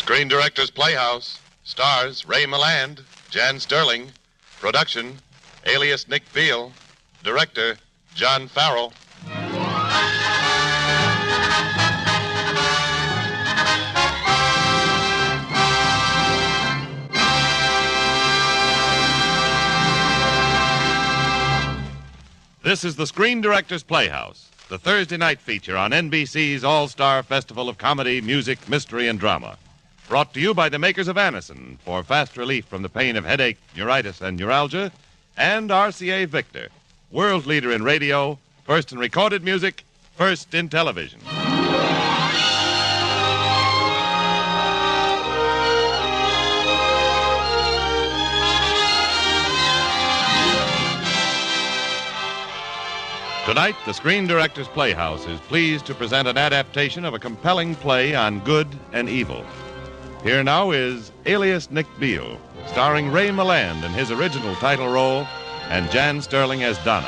Screen Directors Playhouse stars Ray Milland, Jan Sterling. Production, Alias Nick Beal. Director, John Farrell. This is the Screen Directors Playhouse, the Thursday night feature on NBC's All-Star Festival of Comedy, Music, Mystery, and Drama. Brought to you by the makers of Anacin for fast relief from the pain of headache, neuritis, and neuralgia, and RCA Victor, world leader in radio, first in recorded music, first in television. Tonight, the Screen Directors Playhouse is pleased to present an adaptation of a compelling play on good and evil. Here now is Alias Nick Beal, starring Ray Milland in his original title role and Jan Sterling as Donna.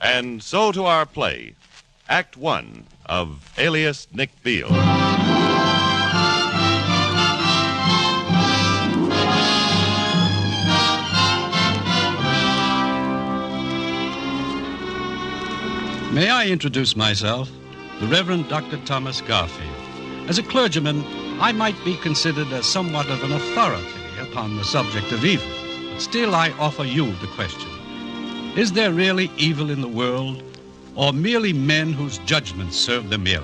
And so to our play, Act One of Alias Nick Beal. May I introduce myself? The Reverend Dr. Thomas Garfield. As a clergyman, I might be considered as somewhat of an authority upon the subject of evil. But still, I offer you the question. Is there really evil in the world, or merely men whose judgments serve them ill?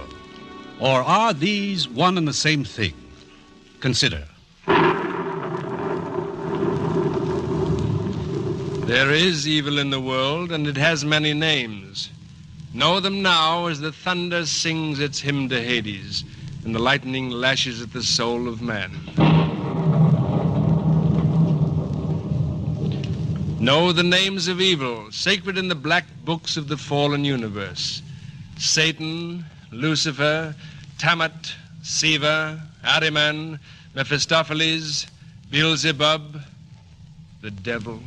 Or are these one and the same thing? Consider. There is evil in the world, and it has many names. Know them now as the thunder sings its hymn to Hades, and the lightning lashes at the soul of man. Know the names of evil, sacred in the black books of the fallen universe. Satan, Lucifer, Tiamat, Siva, Ahriman, Mephistopheles, Beelzebub, the devil.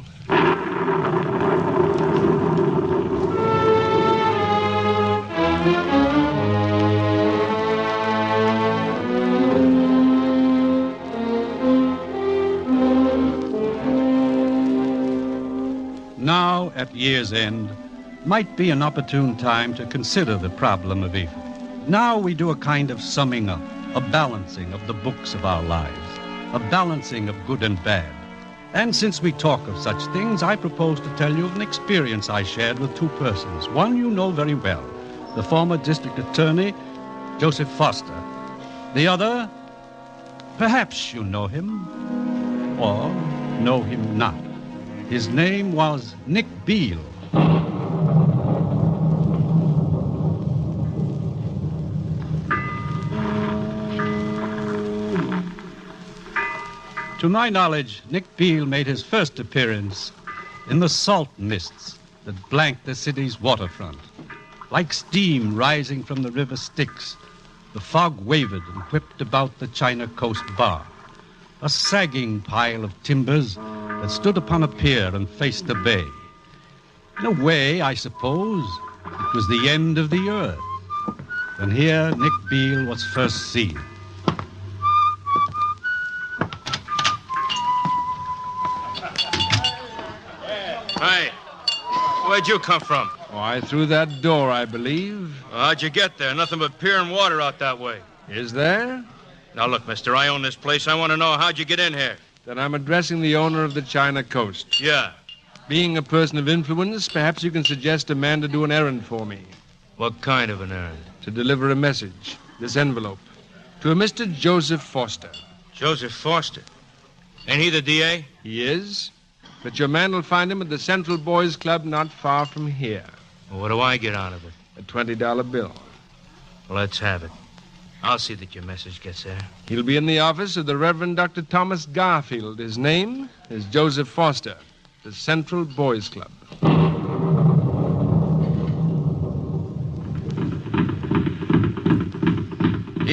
Now, at year's end, might be an opportune time to consider the problem of evil. Now we do a kind of summing up, a balancing of the books of our lives, a balancing of good and bad. And since we talk of such things, I propose to tell you of an experience I shared with two persons. One you know very well, the former district attorney, Joseph Foster. The other, perhaps you know him, or know him not. His name was Nick Beal. To my knowledge, Nick Beal made his first appearance in the salt mists that blanked the city's waterfront. Like steam rising from the river Styx, the fog wavered and whipped about the China Coast Bar, a sagging pile of timbers that stood upon a pier and faced the bay. In a way, I suppose, it was the end of the earth. And here Nick Beal was first seen. Hey, where'd you come from? Why, through that door, I believe. How'd you get there? Nothing but pier and water out that way. Is there? Now, look, mister, I own this place. I want to know how'd you get in here? Then I'm addressing the owner of the China Coast. Yeah. Being a person of influence, perhaps you can suggest a man to do an errand for me. What kind of an errand? To deliver a message, this envelope, to a Mr. Joseph Foster. Joseph Foster? Ain't he the D.A.? He is, but your man will find him at the Central Boys Club not far from here. Well, what do I get out of it? A $20 bill. Well, let's have it. I'll see that your message gets there. He'll be in the office of the Reverend Dr. Thomas Garfield. His name is Joseph Foster, the Central Boys Club.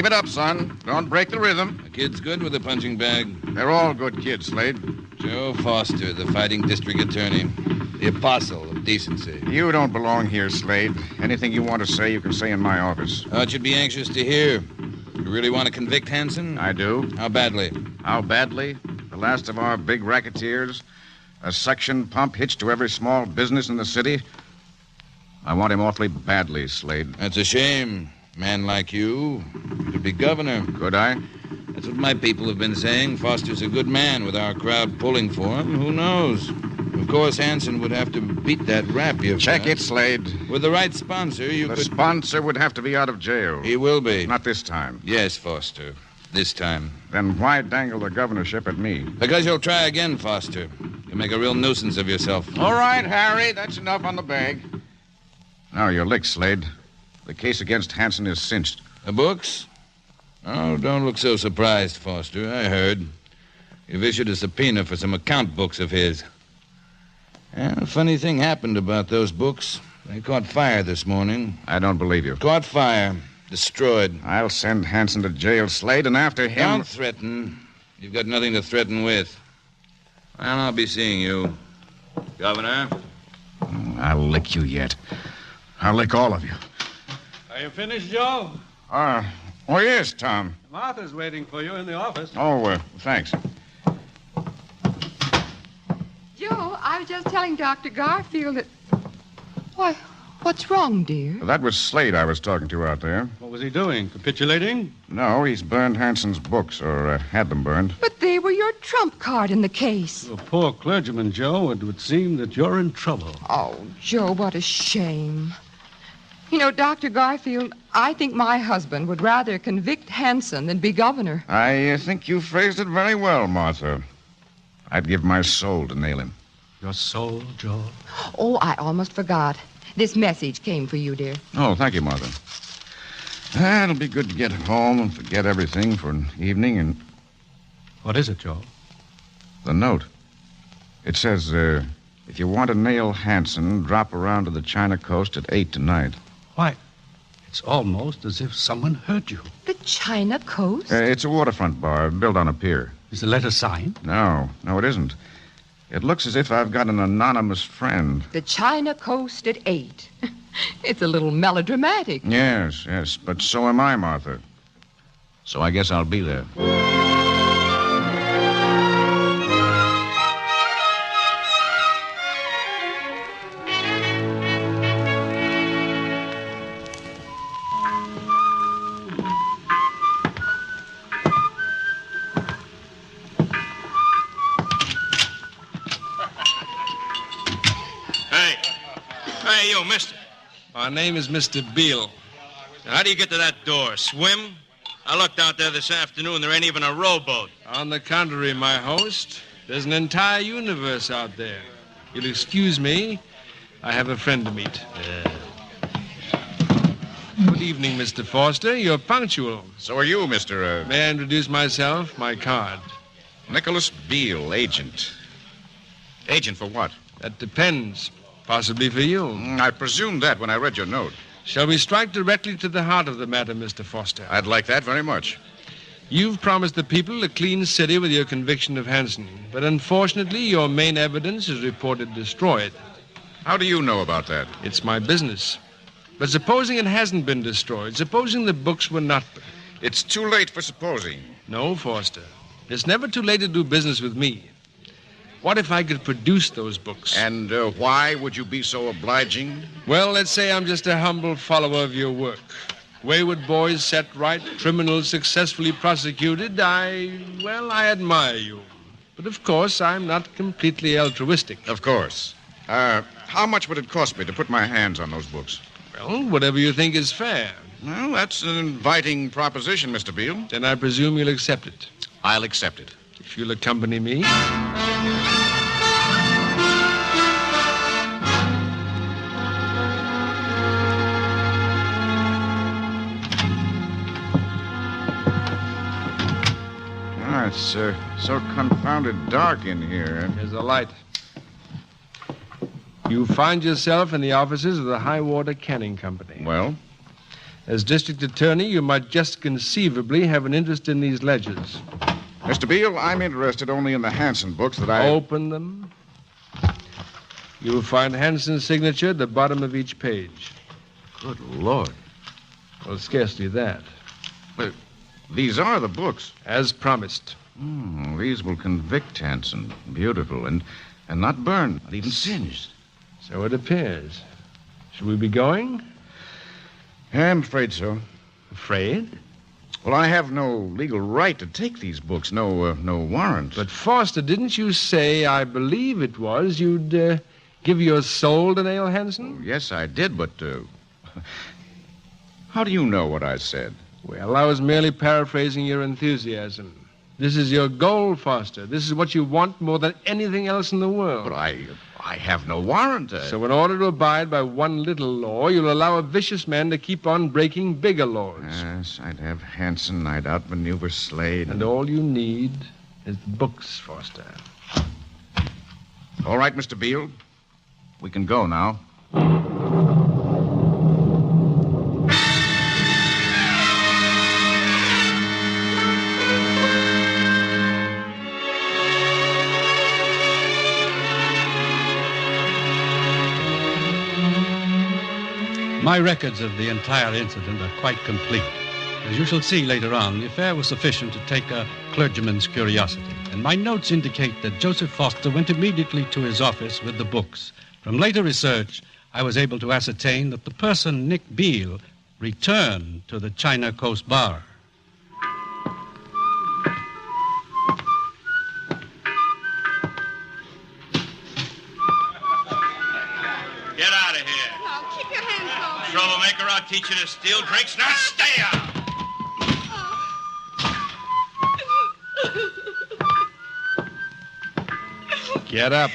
Keep it up, son. Don't break the rhythm. The kid's good with a punching bag. They're all good kids, Slade. Joe Foster, the fighting district attorney. The apostle of decency. You don't belong here, Slade. Anything you want to say, you can say in my office. Thought you'd be anxious to hear. You really want to convict Hansen? I do. How badly? How badly? The last of our big racketeers? A suction pump hitched to every small business in the city? I want him awfully badly, Slade. That's a shame. Man like you could be governor. Could I? That's what my people have been saying. Foster's a good man with our crowd pulling for him. Who knows? Of course, Hansen would have to beat that rap you've Check got. it, Slade. With the right sponsor, you The could... sponsor would have to be out of jail. He will be. Not this time. Yes, Foster. This time. Then why dangle the governorship at me? Because you'll try again, Foster. You'll make a real nuisance of yourself. All right, Harry. That's enough on the bag. Now you're licked, Slade. The case against Hansen is cinched. The books? Oh, don't look so surprised, Foster. I heard. You've issued a subpoena for some account books of his. A funny thing happened about those books. They caught fire this morning. I don't believe you. Caught fire. Destroyed. I'll send Hansen to jail, Slade, and after him... Don't threaten. You've got nothing to threaten with. Well, I'll be seeing you. Governor? I'll lick you yet. I'll lick all of you. Are you finished, Joe? Oh, yes, Tom. Martha's waiting for you in the office. Oh, thanks. Joe, I was just telling Dr. Garfield that... Why, what's wrong, dear? That was Slade I was talking to out there. What was he doing? Capitulating? No, he's burned Hansen's books, or had them burned. But they were your trump card in the case. A poor clergyman, Joe. It would seem that you're in trouble. Oh, Joe, what a shame. You know, Dr. Garfield, I think my husband would rather convict Hansen than be governor. I think you phrased it very well, Martha. I'd give my soul to nail him. Your soul, Joe? Oh, I almost forgot. This message came for you, dear. Oh, thank you, Martha. It'll be good to get home and forget everything for an evening and... What is it, Joe? The note. It says, if you want to nail Hansen, drop around to the China coast at 8 tonight. Why, it's almost as if someone heard you. The China coast? It's a waterfront bar built on a pier. Is the letter signed? No, it isn't. It looks as if I've got an anonymous friend. The China coast at 8. It's a little melodramatic. Yes, but so am I, Martha. So I guess I'll be there. Hey, you, mister. My name is Mr. Beal. How do you get to that door? Swim? I looked out there this afternoon. There ain't even a rowboat. On the contrary, my host, there's an entire universe out there. You'll excuse me. I have a friend to meet. Good evening, Mr. Foster. You're punctual. So are you, Mr. May I introduce myself? My card. Nicholas Beal, agent. Agent for what? That depends. Possibly for you. I presumed that when I read your note. Shall we strike directly to the heart of the matter, Mr. Foster? I'd like that very much. You've promised the people a clean city with your conviction of Hansen, but unfortunately, your main evidence is reported destroyed. How do you know about that? It's my business. But supposing it hasn't been destroyed, supposing the books were not... It's too late for supposing. No, Foster. It's never too late to do business with me. What if I could produce those books? And why would you be so obliging? Well, let's say I'm just a humble follower of your work. Wayward boys set right, criminals successfully prosecuted. I admire you. But of course, I'm not completely altruistic. Of course. How much would it cost me to put my hands on those books? Well, whatever you think is fair. Well, that's an inviting proposition, Mr. Beal. Then I presume you'll accept it. I'll accept it. If you'll accompany me. It's so confounded dark in here. There's a light. You find yourself in the offices of the High Water Canning Company. Well? As district attorney, you might just conceivably have an interest in these ledgers. Mr. Beal, I'm interested only in the Hansen books that I... Open them. You will find Hanson's signature at the bottom of each page. Good Lord. Well, scarcely that. But these are the books. As promised. These will convict Hansen. Beautiful. And not burned, not even singed. So it appears. Should we be going? I'm afraid so. Afraid? Well, I have no legal right to take these books. No warrant. But, Foster, didn't you say, I believe it was, you'd give your soul to nail Hansen? Yes, I did, but how do you know what I said? Well, I was merely paraphrasing your enthusiasm. This is your goal, Foster. This is what you want more than anything else in the world. But I have no warrant. So in order to abide by one little law, you'll allow a vicious man to keep on breaking bigger laws. Yes, I'd have Hansen. I'd outmaneuver Slade. And all you need is the books, Foster. All right, Mr. Beal. We can go now. My records of the entire incident are quite complete. As you shall see later on, the affair was sufficient to take a clergyman's curiosity, and my notes indicate that Joseph Foster went immediately to his office with the books. From later research, I was able to ascertain that the person, Nick Beal, returned to the China Coast Bar. Get out of here. No, keep your hands off. Troublemaker, I'll teach you to steal drinks. Now stay out. Get up.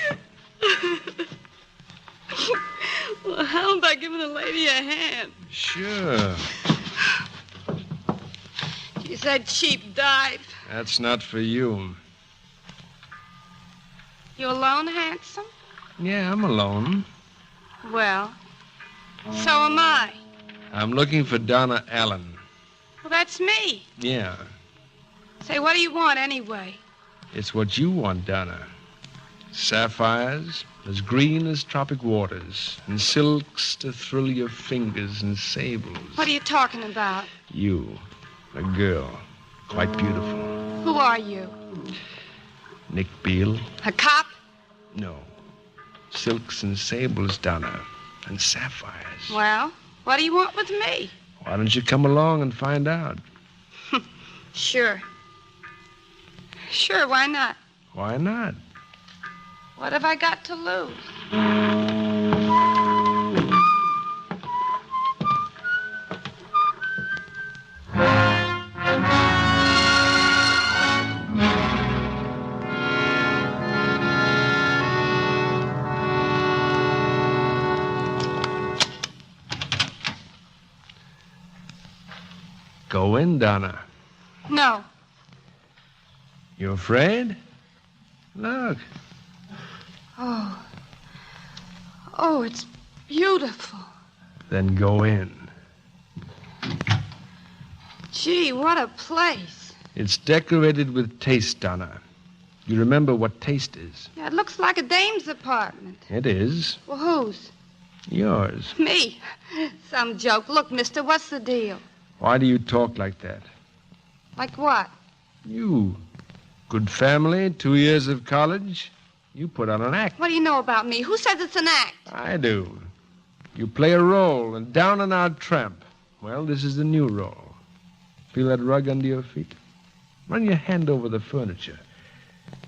Well, how about giving the lady a hand? Sure. She said cheap dive. That's not for you. You alone, handsome? Yeah, I'm alone. Well, so am I. I'm looking for Donna Allen. Well, that's me. Yeah. Say, what do you want anyway? It's what you want, Donna. Sapphires as green as tropic waters, and silks to thrill your fingers, and sables. What are you talking about? You, a girl, quite beautiful. Who are you? Nick Beal? A cop? No. Silks and sables, Donna, and sapphires. Well, what do you want with me? Why don't you come along and find out? Sure. Sure, why not? Why not? What have I got to lose? Go in, Donna. No. You afraid? Look. Oh, it's beautiful. Then go in. Gee, what a place. It's decorated with taste, Donna. You remember what taste is? Yeah, it looks like a dame's apartment. It is. Well, whose? Yours. Me. Some joke. Look, mister, what's the deal? Why do you talk like that? Like what? You. Good family, 2 years of college. You put on an act. What do you know about me? Who says it's an act? I do. You play a role, and down and out tramp. Well, this is the new role. Feel that rug under your feet? Run your hand over the furniture.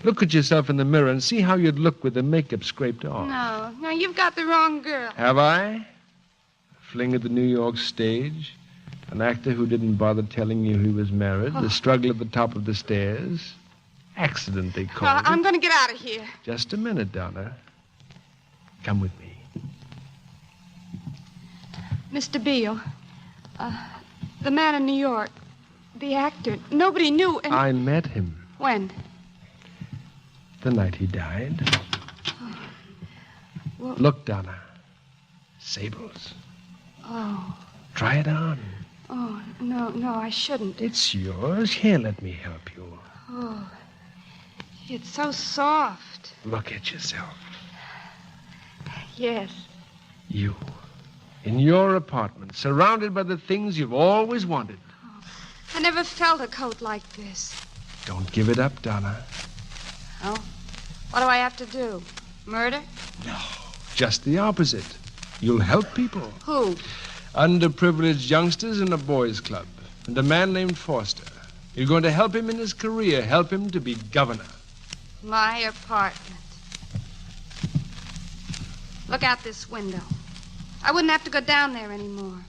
Look at yourself in the mirror and see how you'd look with the makeup scraped off. No, you've got the wrong girl. Have I? A fling at the New York stage? An actor who didn't bother telling you he was married? The struggle at the top of the stairs? Accident, they call it. I'm going to get out of here. Just a minute, Donna. Come with me. Mr. Beal, the man in New York, the actor, nobody knew. And... I met him. When? The night he died. Well... Look, Donna. Sables. Oh. Try it on. Oh, no, I shouldn't. It's yours. Here, let me help you. Oh, it's so soft. Look at yourself. Yes. You. In your apartment, surrounded by the things you've always wanted. Oh, I never felt a coat like this. Don't give it up, Donna. Oh? What do I have to do? Murder? No, just the opposite. You'll help people. Who? Underprivileged youngsters in a boys' club. And a man named Foster. You're going to help him in his career, help him to be governor. My apartment. Look out this window. I wouldn't have to go down there anymore.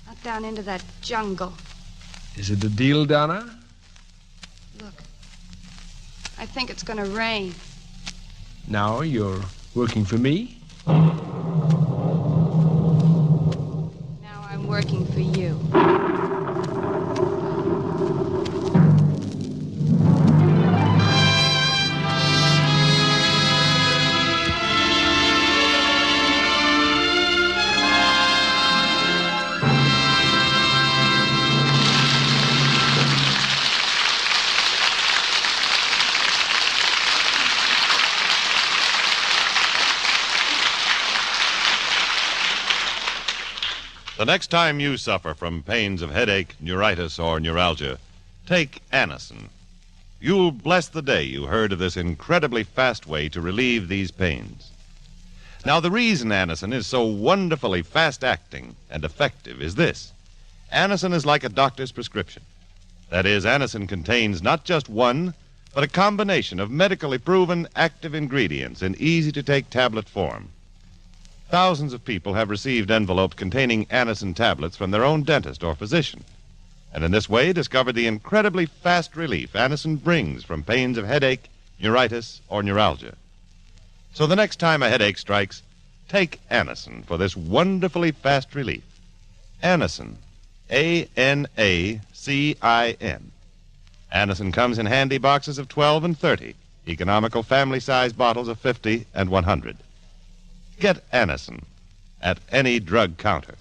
Not down into that jungle. Is it a deal, Donna? Look. I think it's going to rain. Now you're working for me? Now I'm working for you. The next time you suffer from pains of headache, neuritis, or neuralgia, take Anacin. You'll bless the day you heard of this incredibly fast way to relieve these pains. Now, the reason Anacin is so wonderfully fast-acting and effective is this. Anacin is like a doctor's prescription. That is, Anacin contains not just one, but a combination of medically proven active ingredients in easy-to-take tablet form. Thousands of people have received envelopes containing Anacin tablets from their own dentist or physician, and in this way discovered the incredibly fast relief Anacin brings from pains of headache, neuritis, or neuralgia. So the next time a headache strikes, take Anacin for this wonderfully fast relief. Anacin, A-N-A-C-I-N. Anacin comes in handy boxes of 12 and 30, economical family-sized bottles of 50 and 100. Get Anacin at any drug counter.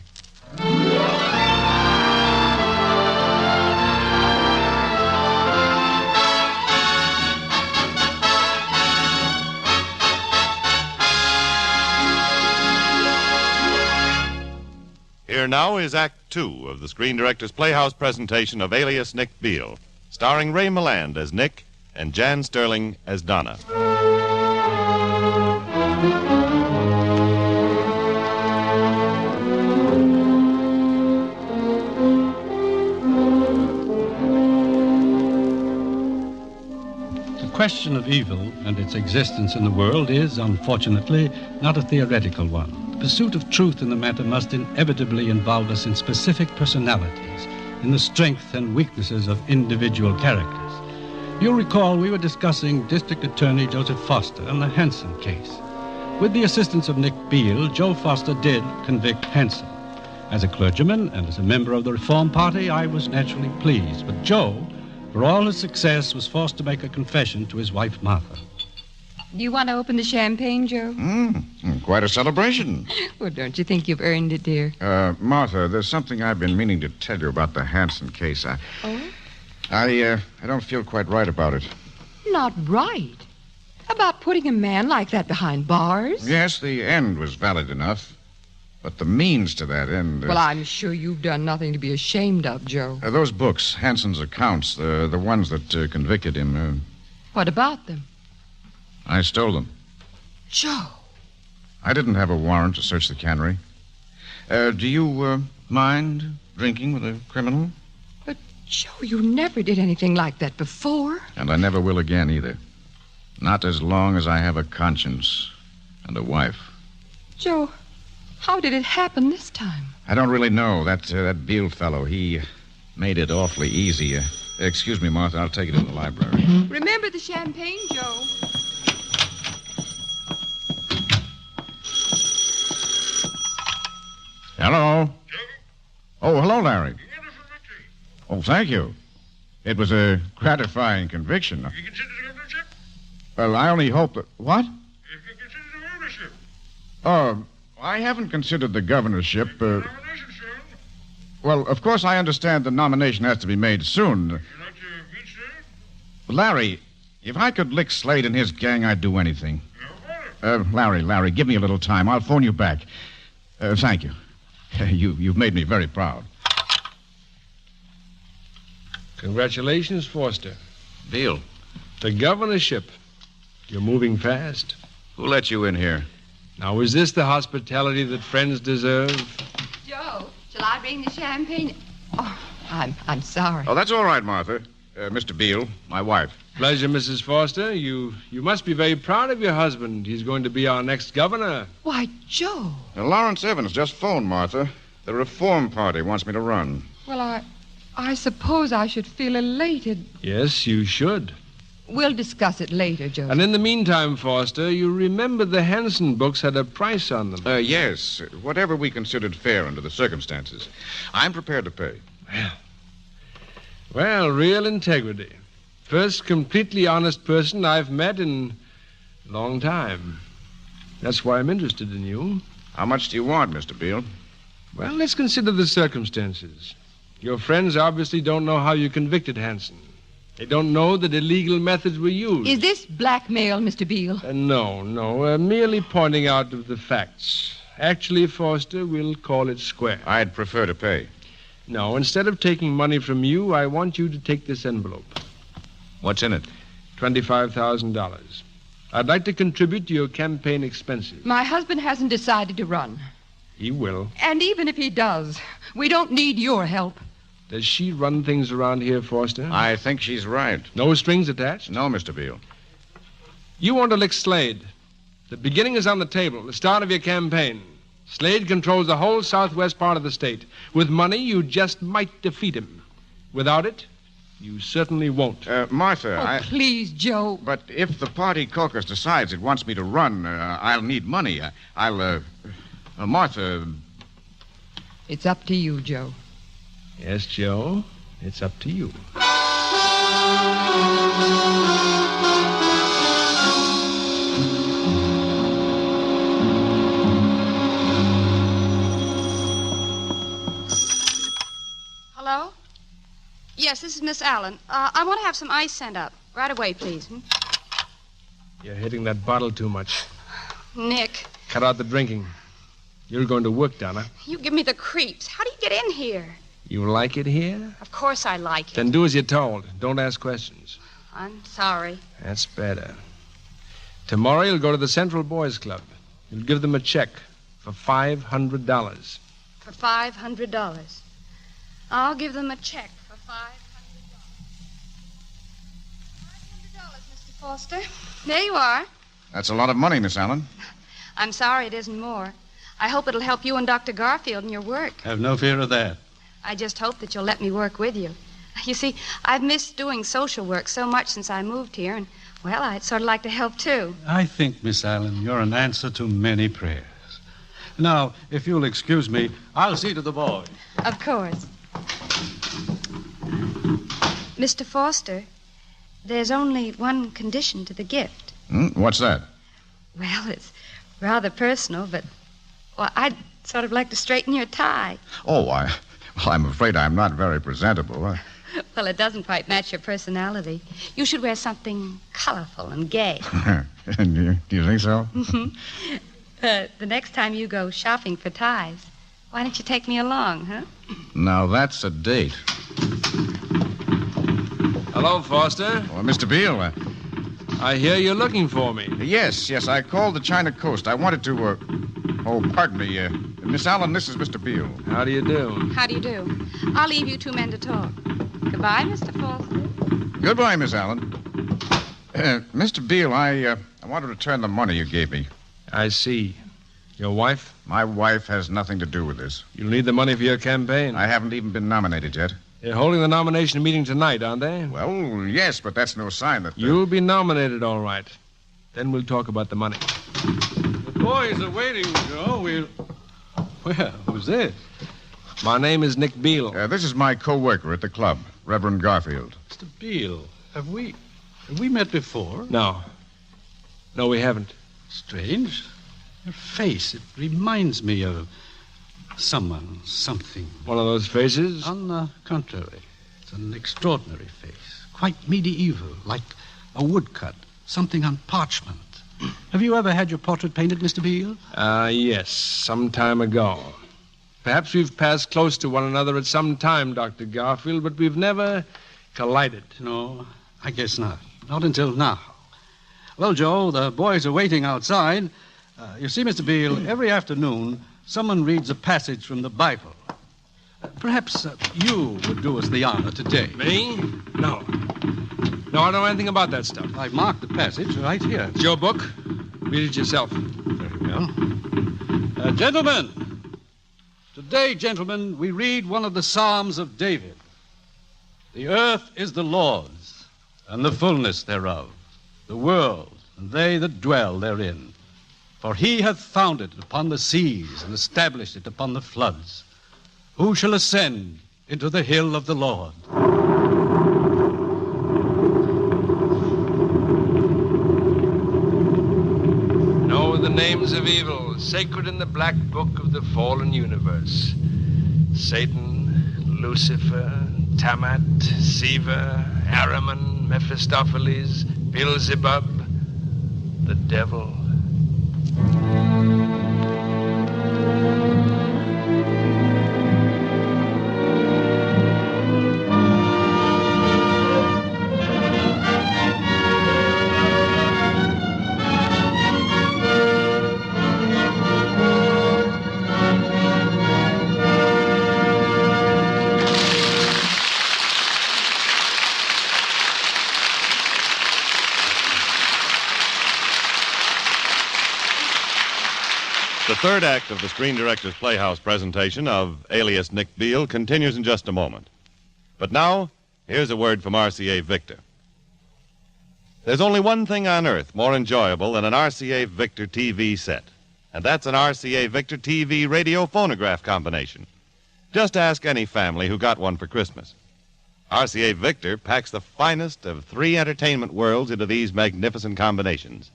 Here now is Act Two of the Screen Directors Playhouse presentation of Alias, Nick Beal, starring Ray Milland as Nick and Jan Sterling as Donna. The question of evil and its existence in the world is, unfortunately, not a theoretical one. The pursuit of truth in the matter must inevitably involve us in specific personalities, in the strengths and weaknesses of individual characters. You'll recall we were discussing District Attorney Joseph Foster and the Hanson case. With the assistance of Nick Beal, Joe Foster did convict Hanson. As a clergyman and as a member of the Reform Party, I was naturally pleased. But Joe, for all his success, was forced to make a confession to his wife, Martha. Do you want to open the champagne, Joe? Quite a celebration. Well, don't you think you've earned it, dear? Martha, there's something I've been meaning to tell you about the Hanson case. I don't feel quite right about it. Not right? About putting a man like that behind bars? Yes, the end was valid enough. But the means to that end... Well, I'm sure you've done nothing to be ashamed of, Joe. Those books, Hanson's accounts, the ones that convicted him... What about them? I stole them. Joe. I didn't have a warrant to search the cannery. Do you mind drinking with a criminal? But, Joe, you never did anything like that before. And I never will again, either. Not as long as I have a conscience and a wife. Joe, how did it happen this time? I don't really know. That Beal fellow, he made it awfully easy. Excuse me, Martha, I'll take it in the library. Remember the champagne, Joe. Hello? Oh, hello, Larry. Oh, thank you. It was a gratifying conviction. You consider the governorship? Well, I only hope that... What? You can consider the ownership. I haven't considered the governorship. Nomination, sir. Well, of course, I understand the nomination has to be made soon. You like to meet Slade? Larry, if I could lick Slade and his gang, I'd do anything. How about it? Larry, give me a little time. I'll phone you back. Thank you. You've made me very proud. Congratulations, Foster. Beal, The governorship. You're moving fast. who let you in here? Now, is this the hospitality that friends deserve? Joe, shall I bring the champagne? Oh, I'm sorry. Oh, that's all right, Martha. Mr. Beal, my wife. Pleasure, Mrs. Foster. You must be very proud of your husband. He's going to be our next governor. Why, Joe. Lawrence Evans just phoned, Martha. The Reform Party wants me to run. Well, I suppose I should feel elated. Yes, you should. We'll discuss it later, Joe. And in the meantime, Foster, you remember the Hansen books had a price on them. Yes, whatever we considered fair under the circumstances. I'm prepared to pay. Well, real integrity. First completely honest person I've met in a long time. That's why I'm interested in you. How much do you want, Mr. Beal? Well, let's consider the circumstances. Your friends obviously don't know how you convicted Hansen. They don't know that illegal methods were used. Is this blackmail, Mr. Beal? No. Merely pointing out of the facts. Actually, Foster, we'll call it square. I'd prefer to pay. No, instead of taking money from you, I want you to take this envelope. What's in it? $25,000. I'd like to contribute to your campaign expenses. My husband hasn't decided to run. He will. And even if he does, we don't need your help. Does she run things around here, Foster? I think she's right. No strings attached? No, Mr. Beal. You want to lick Slade. The beginning is on the table, the start of your campaign. Slade controls the whole southwest part of the state. With money, you just might defeat him. Without it, you certainly won't. Martha, Please, Joe. But if the party caucus decides it wants me to run, I'll need money. Martha... It's up to you, Joe. Yes, Joe, it's up to you. Hello? Yes, this is Miss Allen. I want to have some ice sent up. Right away, please. You're hitting that bottle too much. Nick, Cut out the drinking. You're going to work, Donna. you give me the creeps. How do you get in here? You like it here? Of course I like it. Then do as you're told. Don't ask questions. I'm sorry. That's better. Tomorrow you'll go to the Central Boys Club. You'll give them a check for $500. For $500. I'll give them a check for $500. $500, Mr. Foster. There you are. That's a lot of money, Miss Allen. I'm sorry it isn't more. I hope it'll help you and Dr. Garfield in your work. Have no fear of that. I just hope that you'll let me work with you. You see, I've missed doing social work so much since I moved here, and, well, I'd sort of like to help, too. I think, Miss Allen, you're an answer to many prayers. Now, if you'll excuse me, I'll see to the boy. Of course. Mr. Foster, there's only one condition to the gift. What's that? Well, it's rather personal, but, well, I'd sort of like to straighten your tie. Oh, I'm afraid I'm not very presentable. Well, it doesn't quite match your personality. You should wear something colorful and gay. Do you think so? The next time you go shopping for ties, why don't you take me along, huh? Now, that's a date. Hello, Foster. Well, Mr. Beal. I hear you're looking for me. Yes, I called the China Coast. I wanted to, Oh, pardon me. Miss Allen, this is Mr. Beal. How do you do? How do you do? I'll leave you two men to talk. Goodbye, Mr. Foster. Goodbye, Miss Allen. Mr. Beal, I want to return the money you gave me. I see. Your wife? My wife has nothing to do with this. You'll need the money for your campaign. I haven't even been nominated yet. They're holding the nomination meeting tonight, aren't they? Well, yes, but that's no sign that... You'll be nominated, all right. Then we'll talk about the money. The boys are waiting, Joe. Well, who's this? My name is Nick Beal. This is my co-worker at the club, Reverend Garfield. Mr. Beal, have we met before? No, we haven't. Strange. Your face, it reminds me of... someone, something. One of those faces? On the contrary, it's an extraordinary face. Quite medieval, like a woodcut, something on parchment. Have you ever had your portrait painted, Mr. Beal? Yes, some time ago. Perhaps we've passed close to one another at some time, Dr. Garfield, but we've never collided. No, I guess not. Not until now. Well, Joe, the boys are waiting outside. You see, Mr. Beal, every afternoon, someone reads a passage from the Bible. Perhaps you would do us the honor today. Me? No. No, I don't know anything about that stuff. I've marked the passage right here. It's your book. Read it yourself. Very well. Gentlemen, today, gentlemen, we read one of the Psalms of David. The earth is the Lord's, and the fullness thereof, the world, and they that dwell therein. For he hath founded it upon the seas, and established it upon the floods. Who shall ascend into the hill of the Lord? Know the names of evil, sacred in the black book of the fallen universe. Satan, Lucifer, Tiamat, Siva, Ahriman, Mephistopheles, Beelzebub, the devil. The third act of the Screen Directors Playhouse presentation of Alias Nick Beal continues in just a moment. But now, here's a word from RCA Victor. There's only one thing on earth more enjoyable than an RCA Victor TV set, and that's an RCA Victor TV radio phonograph combination. Just ask any family who got one for Christmas. RCA Victor packs the finest of three entertainment worlds into these magnificent combinations.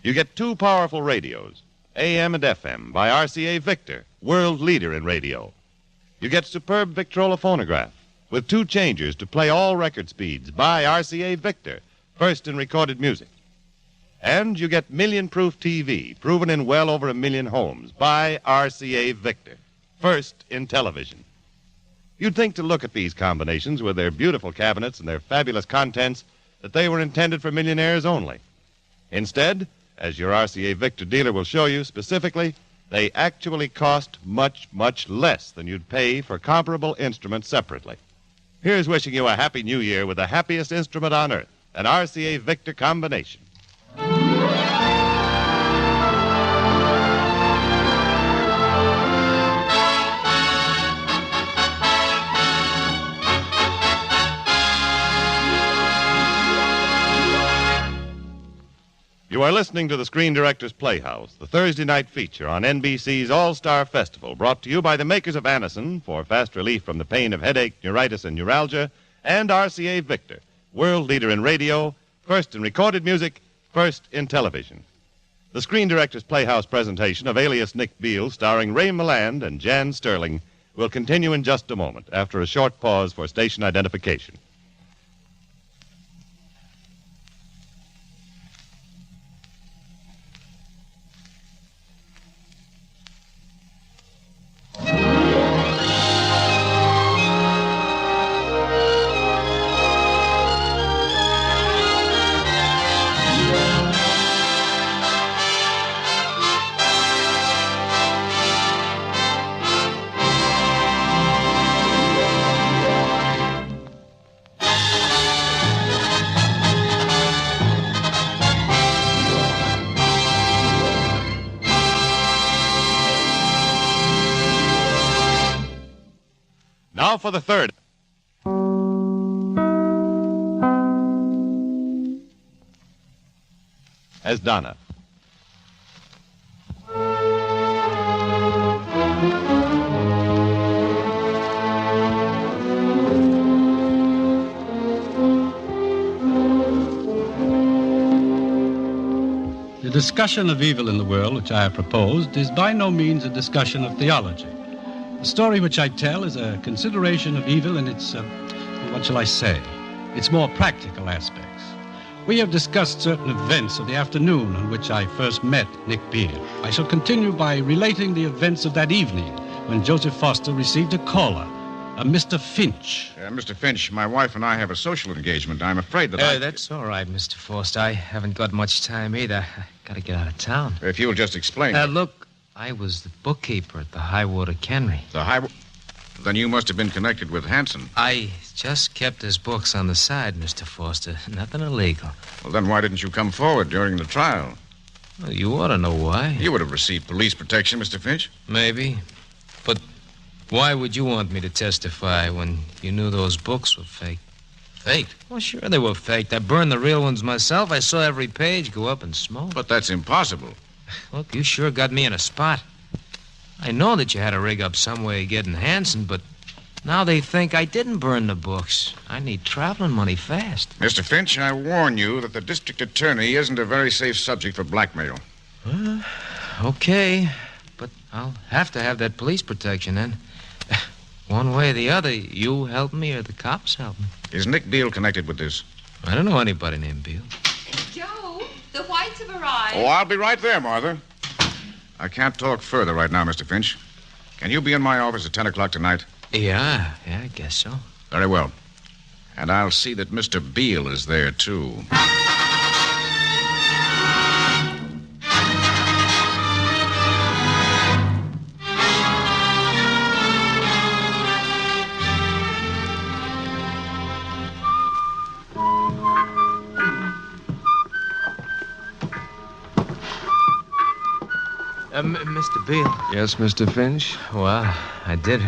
You get two powerful radios, AM and FM, by RCA Victor, world leader in radio. You get superb Victrola phonograph with two changers to play all record speeds by RCA Victor, first in recorded music. And you get million-proof TV, proven in well over 1 million homes, by RCA Victor, first in television. You'd think to look at these combinations with their beautiful cabinets and their fabulous contents that they were intended for millionaires only. Instead, as your RCA Victor dealer will show you specifically, they actually cost much, much less than you'd pay for comparable instruments separately. Here's wishing you a happy new year with the happiest instrument on earth, an RCA Victor combination. You are listening to the Screen Directors Playhouse, the Thursday night feature on NBC's All-Star Festival, brought to you by the makers of Anacin for fast relief from the pain of headache, neuritis, and neuralgia, and RCA Victor, world leader in radio, first in recorded music, first in television. The Screen Directors Playhouse presentation of Alias Nick Beal, starring Ray Milland and Jan Sterling, will continue in just a moment, after a short pause for station identification. Now for the third. As Donna. The discussion of evil in the world which I have proposed is by no means a discussion of theology. The story which I tell is a consideration of evil in its, what shall I say, its more practical aspects. We have discussed certain events of the afternoon on which I first met Nick Beal. I shall continue by relating the events of that evening when Joseph Foster received a caller, a Mr. Finch. Mr. Finch, my wife and I have a social engagement. I'm afraid that That's all right, Mr. Foster. I haven't got much time either. I gotta get out of town. If you'll just explain. Look, I was the bookkeeper at the Highwater Cannery. Then you must have been connected with Hanson. I just kept his books on the side, Mr. Foster. Nothing illegal. Well, then why didn't you come forward during the trial? Well, you ought to know why. You would have received police protection, Mr. Finch. Maybe. But why would you want me to testify when you knew those books were fake? Faked? Well, sure they were faked. I burned the real ones myself. I saw every page go up in smoke. But that's impossible. Look, you sure got me in a spot. I know that you had to rig up some way of getting Hanson, but now they think I didn't burn the books. I need traveling money fast. Mr. Finch, I warn you that the district attorney isn't a very safe subject for blackmail. Okay, but I'll have to have that police protection then. One way or the other, you help me or the cops help me. Is Nick Beal connected with this? I don't know anybody named Beal. Joe, the Whites have arrived. Oh, I'll be right there, Martha. I can't talk further right now, Mr. Finch. Can you be in my office at 10 o'clock tonight? Yeah, I guess so. Very well. And I'll see that Mr. Beal is there, too. Mr. Beal. Yes, Mr. Finch? Well, I did.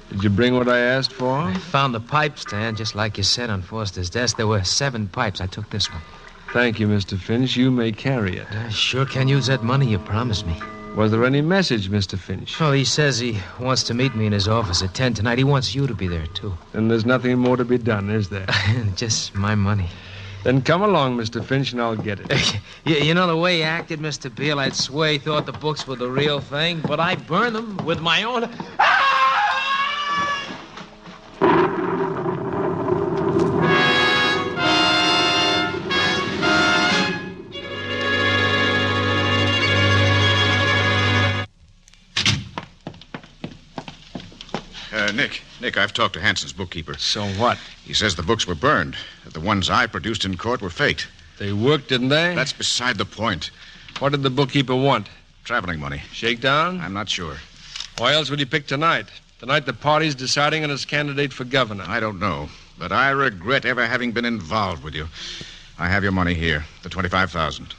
Did you bring what I asked for? I found the pipe stand, just like you said, on Foster's desk. There were 7 pipes. I took this one. Thank you, Mr. Finch. You may carry it. I sure can use that money you promised me. Was there any message, Mr. Finch? Well, he says he wants to meet me in his office at 10 tonight. He wants you to be there, too. Then there's nothing more to be done, is there? Just my money. Then come along, Mr. Finch, and I'll get it. You know the way he acted, Mr. Beal? I'd swear he thought the books were the real thing, but I burned them with my own... Nick, I've talked to Hanson's bookkeeper. So what? He says the books were burned, that the ones I produced in court were faked. They worked, didn't they? That's beside the point. What did the bookkeeper want? Traveling money. Shakedown? I'm not sure. Why else would he pick tonight? The night the party's deciding on his candidate for governor. I don't know, but I regret ever having been involved with you. I have your money here, the $25,000.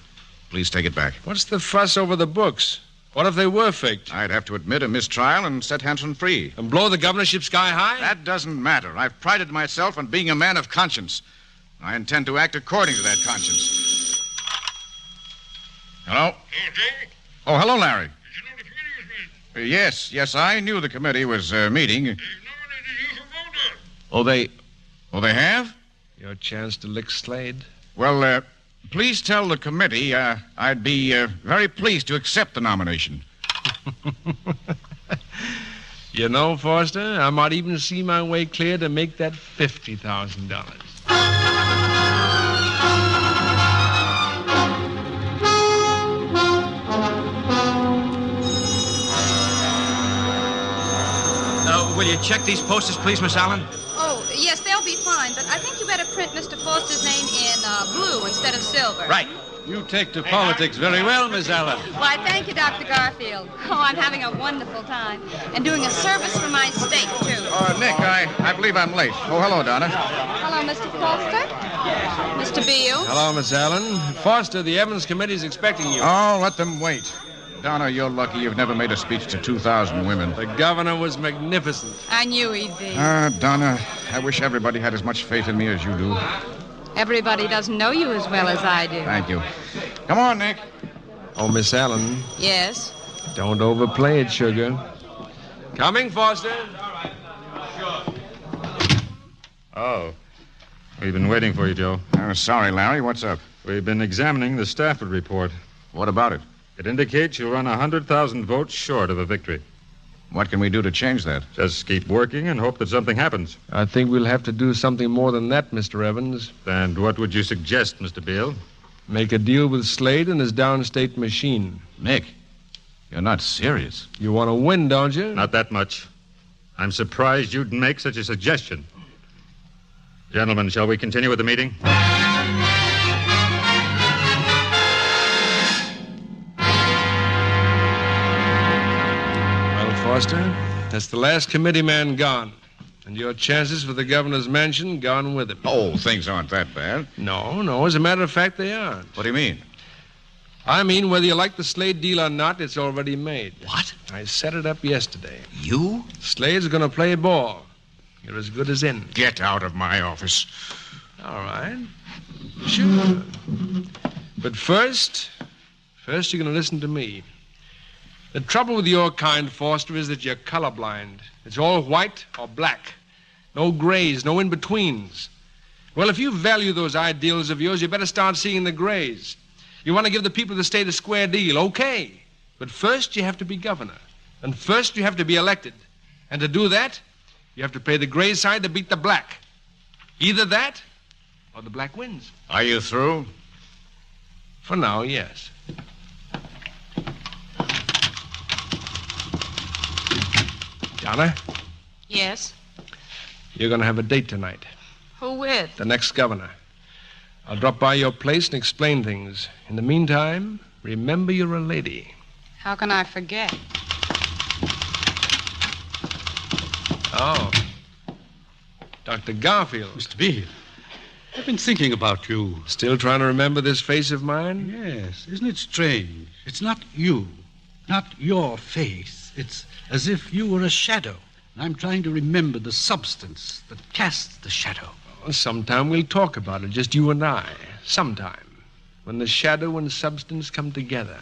Please take it back. What's the fuss over the books? What if they were faked? I'd have to admit a mistrial and set Hanson free. And blow the governorship sky high? That doesn't matter. I've prided myself on being a man of conscience. I intend to act according to that conscience. Hello? Jake? Oh, hello, Larry. Did you know the committee was meeting? Yes, I knew the committee was meeting. They've nominated you for voter. Oh, they have? Your chance to lick Slade. Well, please tell the committee I'd be very pleased to accept the nomination. You know, Foster, I might even see my way clear to make that $50,000. Will you check these posters, please, Miss Allen? Oh, yes, they'll be fine, but I think you better print Mr. Foster's name in blue instead of silver. Right. You take to politics very well, Miss Allen. Why, thank you, Dr. Garfield. Oh, I'm having a wonderful time. And doing a service for my state, too. Nick, I believe I'm late. Oh, hello, Donna. Hello, Mr. Foster. Mr. Beal. Hello, Miss Allen. Foster, the Evans Committee's expecting you. Oh, let them wait. Donna, you're lucky you've never made a speech to 2,000 women. The governor was magnificent. I knew he'd be. Donna, I wish everybody had as much faith in me as you do. Everybody doesn't know you as well as I do. Thank you. Come on, Nick. Oh, Miss Allen. Yes? Don't overplay it, sugar. Coming, Foster. Oh. We've been waiting for you, Joe. Sorry, Larry. What's up? We've been examining the Stafford report. What about it? It indicates you'll run 100,000 votes short of a victory. What can we do to change that? Just keep working and hope that something happens. I think we'll have to do something more than that, Mr. Evans. And what would you suggest, Mr. Beal? Make a deal with Slade and his downstate machine. Nick, you're not serious. You want to win, don't you? Not that much. I'm surprised you'd make such a suggestion. Gentlemen, shall we continue with the meeting? Foster, that's the last committee man gone. And your chances for the governor's mansion gone with him. Oh, things aren't that bad. No. As a matter of fact, they aren't. What do you mean? I mean, whether you like the Slade deal or not, it's already made. What? I set it up yesterday. You? Slade's going to play ball. You're as good as in. Get out of my office. All right. Sure. But first you're going to listen to me. The trouble with your kind, Foster, is that you're colorblind. It's all white or black. No grays, no in-betweens. Well, if you value those ideals of yours, you better start seeing the grays. You want to give the people of the state a square deal, okay. But first you have to be governor. And first you have to be elected. And to do that, you have to pay the gray side to beat the black. Either that, or the black wins. Are you through? For now, yes. Donna? Yes? You're going to have a date tonight. Who with? The next governor. I'll drop by your place and explain things. In the meantime, remember you're a lady. How can I forget? Oh. Dr. Garfield. Mr. Beal, I've been thinking about you. Still trying to remember this face of mine? Yes. Isn't it strange? It's not you, not your face. It's as if you were a shadow. I'm trying to remember the substance that casts the shadow. Well, sometime we'll talk about it, just you and I. Sometime. When the shadow and substance come together.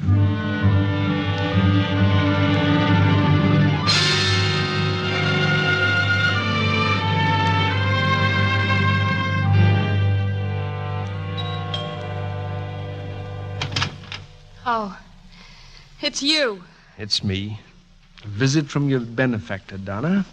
Oh, it's you. It's me. A visit from your benefactor, Donna.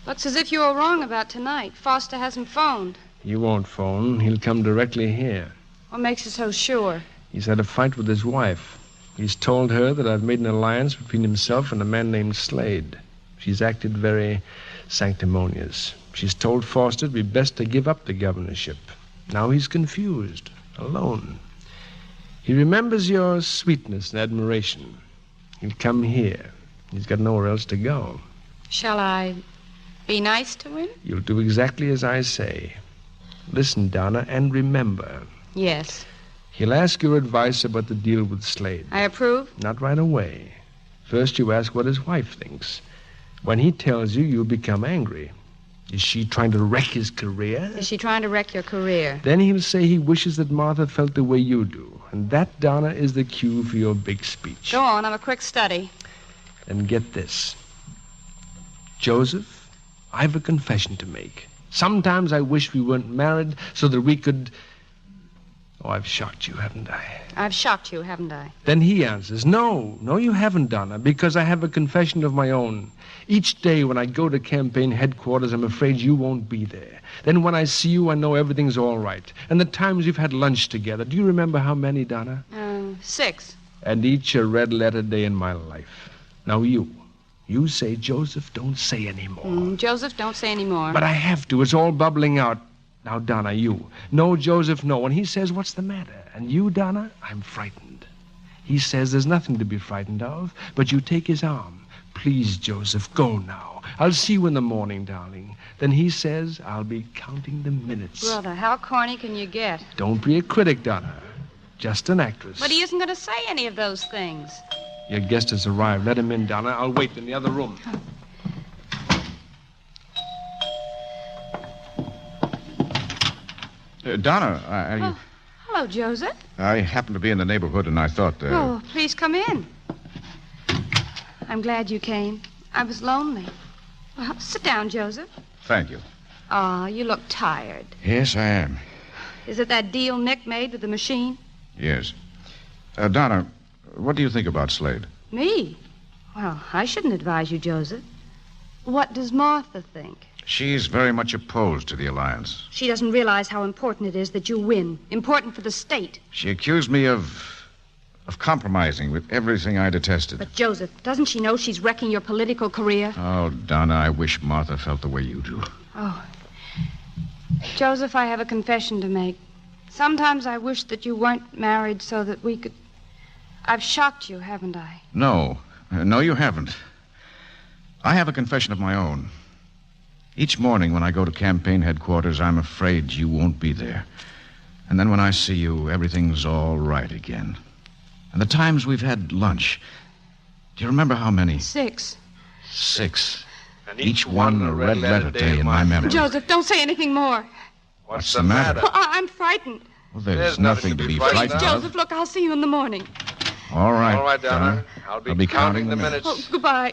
Looks as if you were wrong about tonight. Foster hasn't phoned. You won't phone. He'll come directly here. What makes you so sure? He's had a fight with his wife. He's told her that I've made an alliance between himself and a man named Slade. She's acted very sanctimonious. She's told Foster it'd be best to give up the governorship. Now he's confused, alone. He remembers your sweetness and admiration. He'll come here. He's got nowhere else to go. Shall I be nice to him? You'll do exactly as I say. Listen, Donna, and remember. Yes. He'll ask your advice about the deal with Slade. I approve? Not right away. First you ask what his wife thinks. When he tells you, you'll become angry. Is she trying to wreck his career? Is she trying to wreck your career? Then he'll say he wishes that Martha felt the way you do. And that, Donna, is the cue for your big speech. Go on, I'm a quick study. And get this. Joseph, I've a confession to make. Sometimes I wish we weren't married so that we could... Oh, I've shocked you, haven't I? I've shocked you, haven't I? Then he answers, No, you haven't, Donna, because I have a confession of my own. Each day when I go to campaign headquarters, I'm afraid you won't be there. Then when I see you, I know everything's all right. And the times we've had lunch together, do you remember how many, Donna? 6. And each a red letter day in my life. Now you say, Joseph, don't say any more. Joseph, don't say any more. But I have to. It's all bubbling out. Now, Donna, you. No, Joseph, no. And he says, what's the matter? And you, Donna, I'm frightened. He says there's nothing to be frightened of, but you take his arm. Please, Joseph, go now. I'll see you in the morning, darling. Then he says, I'll be counting the minutes. Brother, how corny can you get? Don't be a critic, Donna. Just an actress. But he isn't going to say any of those things. Your guest has arrived. Let him in, Donna. I'll wait in the other room. Donna, Hello, Joseph. I happened to be in the neighborhood, and I thought... Oh, please come in. I'm glad you came. I was lonely. Well, sit down, Joseph. Thank you. Oh, you look tired. Yes, I am. Is it that deal Nick made with the machine? Yes. Donna, what do you think about Slade? Me? Well, I shouldn't advise you, Joseph. What does Martha think? She's very much opposed to the alliance. She doesn't realize how important it is that you win. Important for the state. She accused me of compromising with everything I detested. But, Joseph, doesn't she know she's wrecking your political career? Oh, Donna, I wish Martha felt the way you do. Oh. Joseph, I have a confession to make. Sometimes I wish that you weren't married so that we could... I've shocked you, haven't I? No. No, you haven't. I have a confession of my own. Each morning when I go to campaign headquarters, I'm afraid you won't be there. And then when I see you, everything's all right again. And the times we've had lunch. Do you remember how many? 6. 6. And each one a red letter day in my memory. Joseph, don't say anything more. What's the matter? Oh, I'm frightened. Well, there's nothing to be frightened of. Joseph, look, I'll see you in the morning. All right. All right, Donna. I'll be counting the minutes. Oh, goodbye.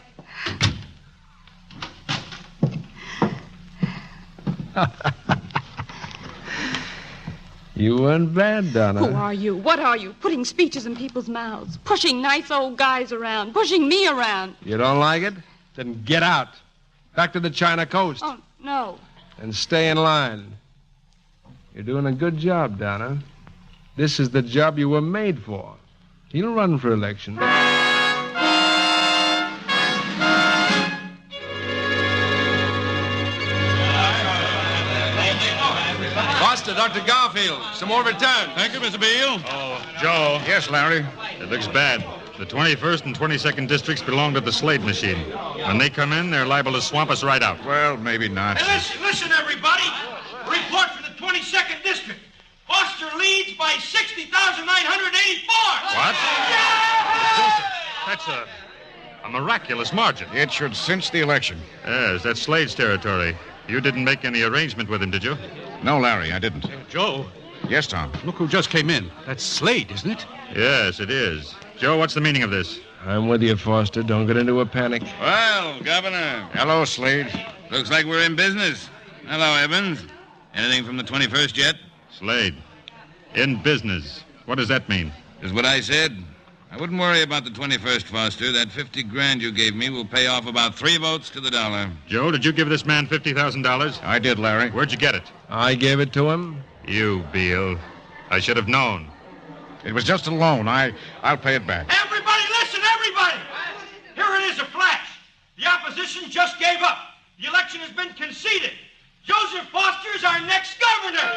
You weren't bad, Donna. Who are you? What are you? Putting speeches in people's mouths. Pushing nice old guys around. Pushing me around. You don't like it? Then get out. Back to the China coast. Oh, no. And stay in line. You're doing a good job, Donna. This is the job you were made for. He'll run for election. Foster, Dr. Garfield. Some more return. Thank you, Mr. Beal. Oh, Joe. Yes, Larry. It looks bad. The 21st and 22nd districts belong to the Slade machine. When they come in, they're liable to swamp us right out. Well, maybe not. Hey, listen, everybody. A report for the 22nd district. Foster leads by 60,984. What? That's a miraculous margin. It should cinch the election. Yes, that's Slade's territory. You didn't make any arrangement with him, did you? No, Larry, I didn't. Joe, Yes, Tom. look who just came in. That's Slade, isn't it? Yes, it is. Joe, what's the meaning of this? I'm with you, Foster. Don't get into a panic. Well, Governor, Hello, Slade. looks like we're in business. Hello, Evans. Anything from the 21st yet? Slade. In business. What does that mean? Is what I said. I wouldn't worry about the 21st, Foster. That $50,000 you gave me will pay off about 3 votes to the dollar. Joe, did you give this man $50,000? I did, Larry. Where'd you get it? I gave it to him. You, Beal. I should have known. It was just a loan. I'll pay it back. Everybody, listen, everybody. Here it is, a flash. The opposition just gave up. The election has been conceded. Joseph Foster is our next governor.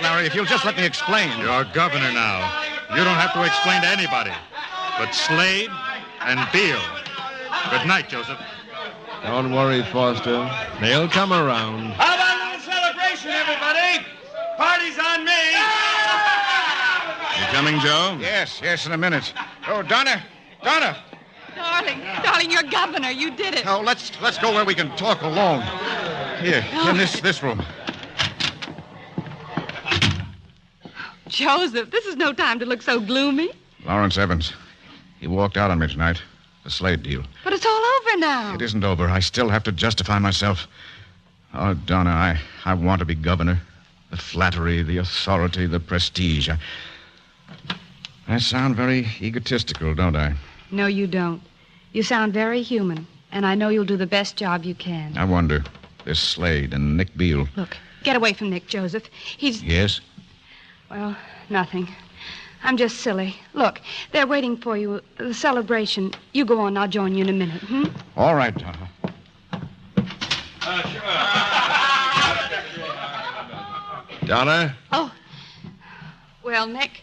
Larry, if you'll just let me explain. You're governor now. You don't have to explain to anybody. But Slade and Beal. Good night, Joseph. Don't worry, Foster. They'll come around. How about a little celebration, everybody? Party's on me. You coming, Joe? Yes, in a minute. Oh, Donna! Darling, you're governor. You did it. Oh, let's go where we can talk alone. Here, in this room. Joseph, this is no time to look so gloomy. Lawrence Evans. He walked out on me tonight. The Slade deal. But it's all over now. It isn't over. I still have to justify myself. Oh, Donna, I want to be governor. The flattery, the authority, the prestige. I sound very egotistical, don't I? No, you don't. You sound very human, and I know you'll do the best job you can. I wonder. This Slade and Nick Beal. Look, get away from Nick, Joseph. He's... Yes? Well, nothing. I'm just silly. Look, they're waiting for you. The celebration. You go on. I'll join you in a minute, All right, Donna. Donna, Oh. Well, Nick,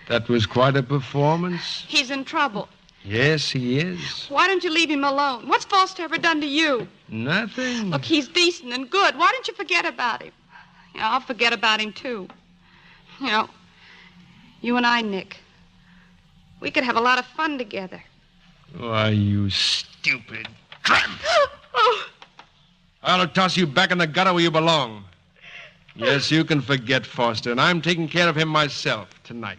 that was quite a performance. he's in trouble. Yes, he is. Why don't you leave him alone? What's Foster ever done to you? Nothing. Look, he's decent and good. Why don't you forget about him? Yeah, I'll forget about him, too. You know, you and I, Nick, we could have a lot of fun together. Why, you stupid tramp. Oh. I'll toss you back in the gutter where you belong. Yes, you can forget Foster, and I'm taking care of him myself tonight.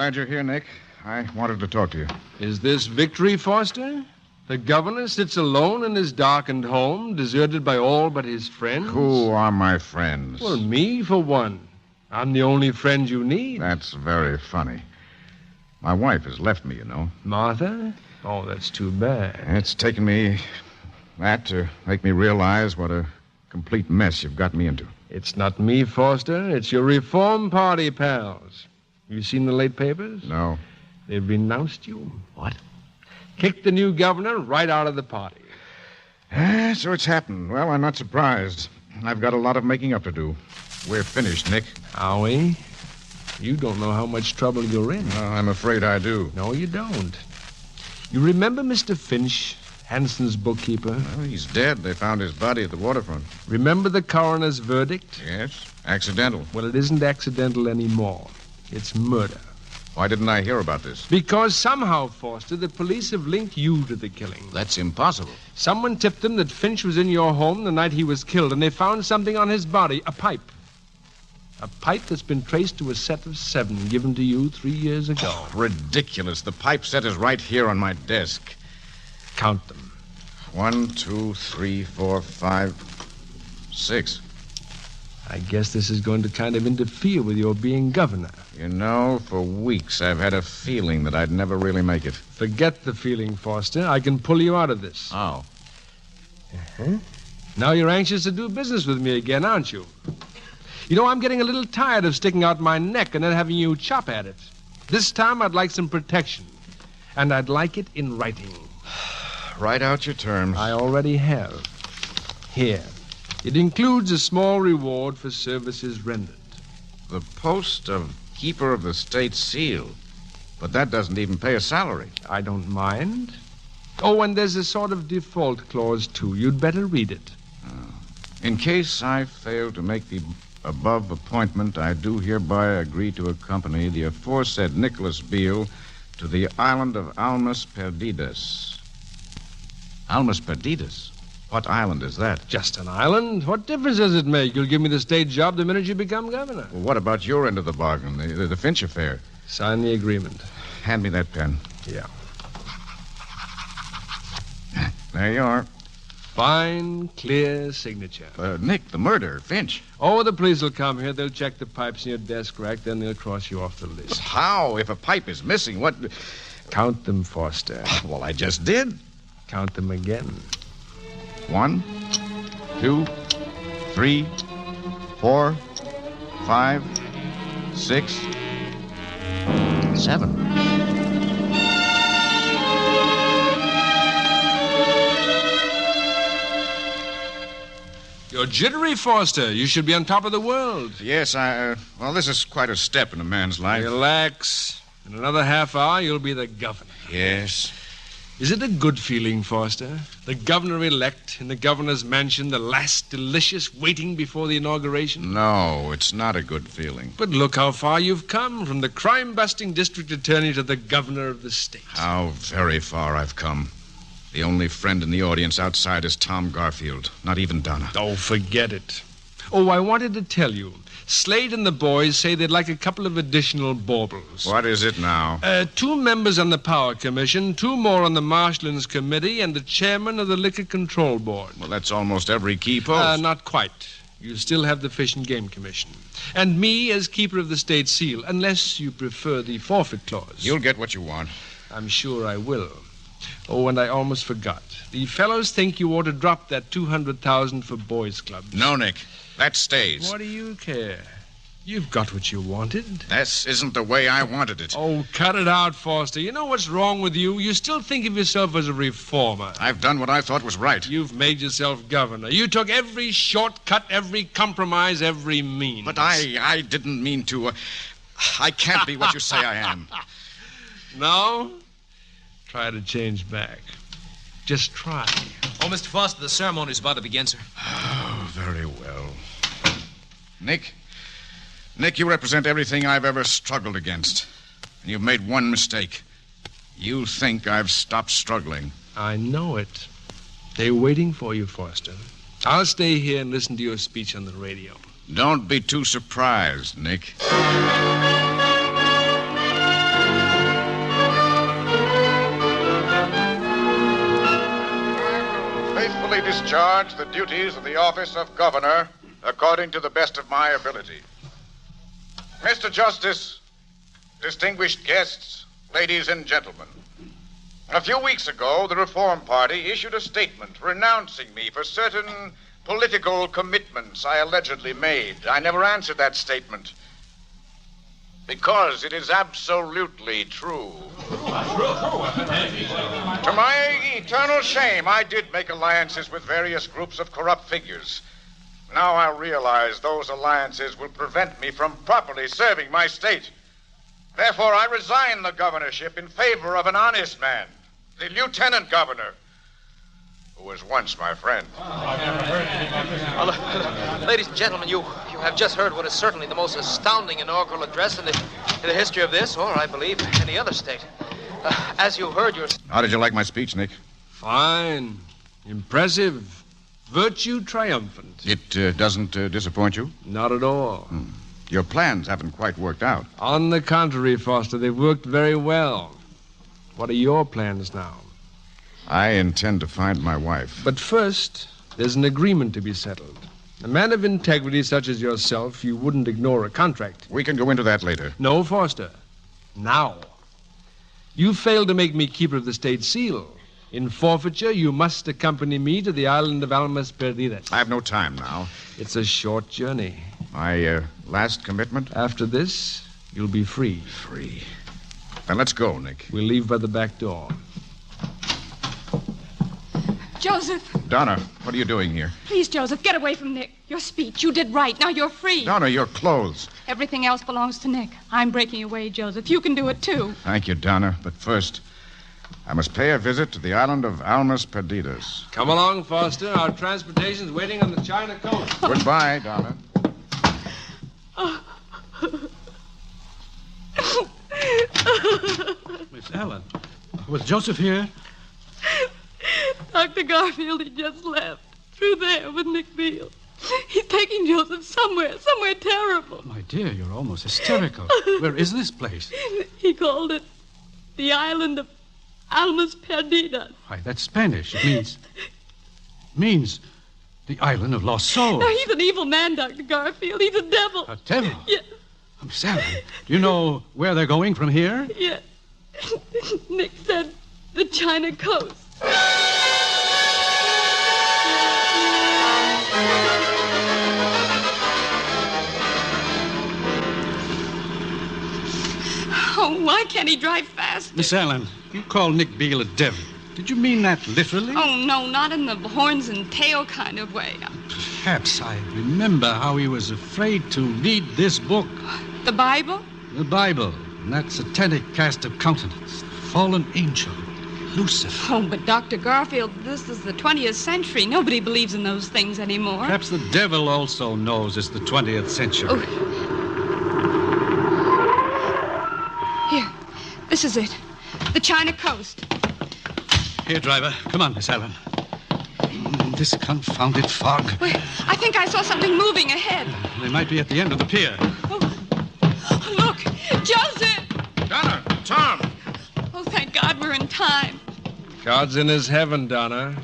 Glad you're here, Nick. I wanted to talk to you. Is this victory, Foster? The governor sits alone in his darkened home, deserted by all but his friends? Who are my friends? Well, me, for one. I'm the only friend you need. That's very funny. My wife has left me, you know. Martha? Oh, that's too bad. It's taken me that to make me realize what a complete mess you've got me into. It's not me, Foster. It's your Reform Party pals. You seen the late papers? No. They've renounced you. What? Kicked the new governor right out of the party. So it's happened. Well, I'm not surprised. I've got a lot of making up to do. We're finished, Nick. Are we? You don't know how much trouble you're in. I'm afraid I do. No, you don't. You remember Mr. Finch, Hanson's bookkeeper? Well, he's dead. They found his body at the waterfront. Remember the coroner's verdict? Yes. Accidental. Well, it isn't accidental anymore. It's murder. Why didn't I hear about this? Because somehow, Foster, the police have linked you to the killing. That's impossible. Someone tipped them that Finch was in your home the night he was killed, and they found something on his body, a pipe. A pipe that's been traced to a set of 7 given to you 3 years ago. Oh, ridiculous. The pipe set is right here on my desk. Count them. 1, 2, 3, 4, 5, 6. I guess this is going to kind of interfere with your being governor. You know, for weeks I've had a feeling that I'd never really make it. Forget the feeling, Foster. I can pull you out of this. Oh. Uh-huh. Now you're anxious to do business with me again, aren't you? You know, I'm getting a little tired of sticking out my neck and then having you chop at it. This time I'd like some protection. And I'd like it in writing. Write out your terms. I already have. Here. It includes a small reward for services rendered. The post of Keeper of the State Seal. But that doesn't even pay a salary. I don't mind. Oh, and there's a sort of default clause, too. You'd better read it. In case I fail to make the above appointment, I do hereby agree to accompany the aforesaid Nicholas Beal to the island of Almas Perdidas. Almas Perdidas? What island is that? Just an island. What difference does it make? You'll give me the state job the minute you become governor. Well, what about your end of the bargain, the Finch affair? Sign the agreement. Hand me that pen. Yeah. There you are. Fine, clear signature. Nick, the murder, Finch. Oh, the police will come here. They'll check the pipes in your desk rack, then they'll cross you off the list. How? If a pipe is missing, what... Count them, Foster. Well, I just did. Count them again. 1, 2, 3, 4, 5, 6, 7. You're jittery, Foster. You should be on top of the world. Yes, well, this is quite a step in a man's life. Relax. In another half hour, you'll be the governor. Yes. Is it a good feeling, Foster? The governor-elect in the governor's mansion, the last delicious waiting before the inauguration? No, it's not a good feeling. But look how far you've come, from the crime-busting district attorney to the governor of the state. How very far I've come. The only friend in the audience outside is Tom Garfield. Not even Donna. Oh, forget it. Oh, I wanted to tell you. Slade and the boys say they'd like a couple of additional baubles. What is it now? 2 members on the Power Commission, 2 more on the Marshlands Committee, and the chairman of the Liquor Control Board. Well, that's almost every key post. Not quite. You still have the Fish and Game Commission. And me as Keeper of the State Seal, unless you prefer the forfeit clause. You'll get what you want. I'm sure I will. Oh, and I almost forgot. The fellows think you ought to drop that $200,000 for boys' clubs. No, Nick. That stays. What do you care? You've got what you wanted. This isn't the way I wanted it. Oh, cut it out, Foster. You know what's wrong with you? You still think of yourself as a reformer. I've done what I thought was right. You've made yourself governor. You took every shortcut, every compromise, every means. But I didn't mean to. I can't be what you say I am. No? Try to change back. Just try. Oh, Mr. Foster, the ceremony's about to begin, sir. Oh, very well. Nick, you represent everything I've ever struggled against. And you've made one mistake. You think I've stopped struggling. I know it. They're waiting for you, Foster. I'll stay here and listen to your speech on the radio. Don't be too surprised, Nick. discharge the duties of the office of governor according to the best of my ability. Mr. Justice, distinguished guests, ladies and gentlemen, a few weeks ago, the Reform Party issued a statement renouncing me for certain political commitments I allegedly made. I never answered that statement because it is absolutely true. To my eternal shame, I did make alliances with various groups of corrupt figures. Now I realize those alliances will prevent me from properly serving my state. Therefore, I resign the governorship in favor of an honest man, the lieutenant governor, who was once my friend. Ladies and gentlemen, you have just heard what is certainly the most astounding inaugural address in the history of this, or I believe any other state. As you heard, How did you like my speech, Nick? Fine. Impressive. Virtue triumphant. It doesn't disappoint you? Not at all. Your plans haven't quite worked out. On the contrary, Foster, they've worked very well. What are your plans now? I intend to find my wife. But first, there's an agreement to be settled. A man of integrity such as yourself, you wouldn't ignore a contract. We can go into that later. No, Foster. Now. You failed to make me keeper of the state seal. In forfeiture, you must accompany me to the island of Almas Perdidas. I have no time now. It's a short journey. My last commitment? After this, you'll be free. Free. Then let's go, Nick. We'll leave by the back door. Joseph. Donna, what are you doing here? Please, Joseph, get away from Nick. Your speech. You did right. Now you're free. Donna, your clothes. Everything else belongs to Nick. I'm breaking away, Joseph. You can do it, too. Thank you, Donna. But first, I must pay a visit to the island of Almas Perdidas. Come along, Foster. Our transportation's waiting on the China coast. Goodbye, Donna. Miss Ellen, was Joseph here? Dr. Garfield, he just left. Through there with Nick Beal. He's taking Joseph somewhere terrible. My dear, you're almost hysterical. Where is this place? He called it the island of Almas Perdidas. Why, that's Spanish. It means the island of lost souls. Now, he's an evil man, Dr. Garfield. He's a devil. A devil? Yes. Miss Ellen, do you know where they're going from here? Yes. Nick said the China coast. Oh, why can't he drive faster? Miss Allen, you call Nick Beal a devil. Did you mean that literally? Oh, no, not in the horns and tail kind of way. Perhaps I remember how he was afraid to read this book. The Bible? The Bible, and that satanic cast of countenance, the fallen angel, Lucifer. Oh, but Dr. Garfield, this is the 20th century. Nobody believes in those things anymore. Perhaps the devil also knows it's the 20th century. Oh. Here, this is it. The China coast. Here, driver. Come on, Miss Allen. This confounded fog. Wait, I think I saw something moving ahead. They might be at the end of the pier. Oh, look, Joseph! Donna, Tom! Oh, thank God we're in time. God's in his heaven, Donna.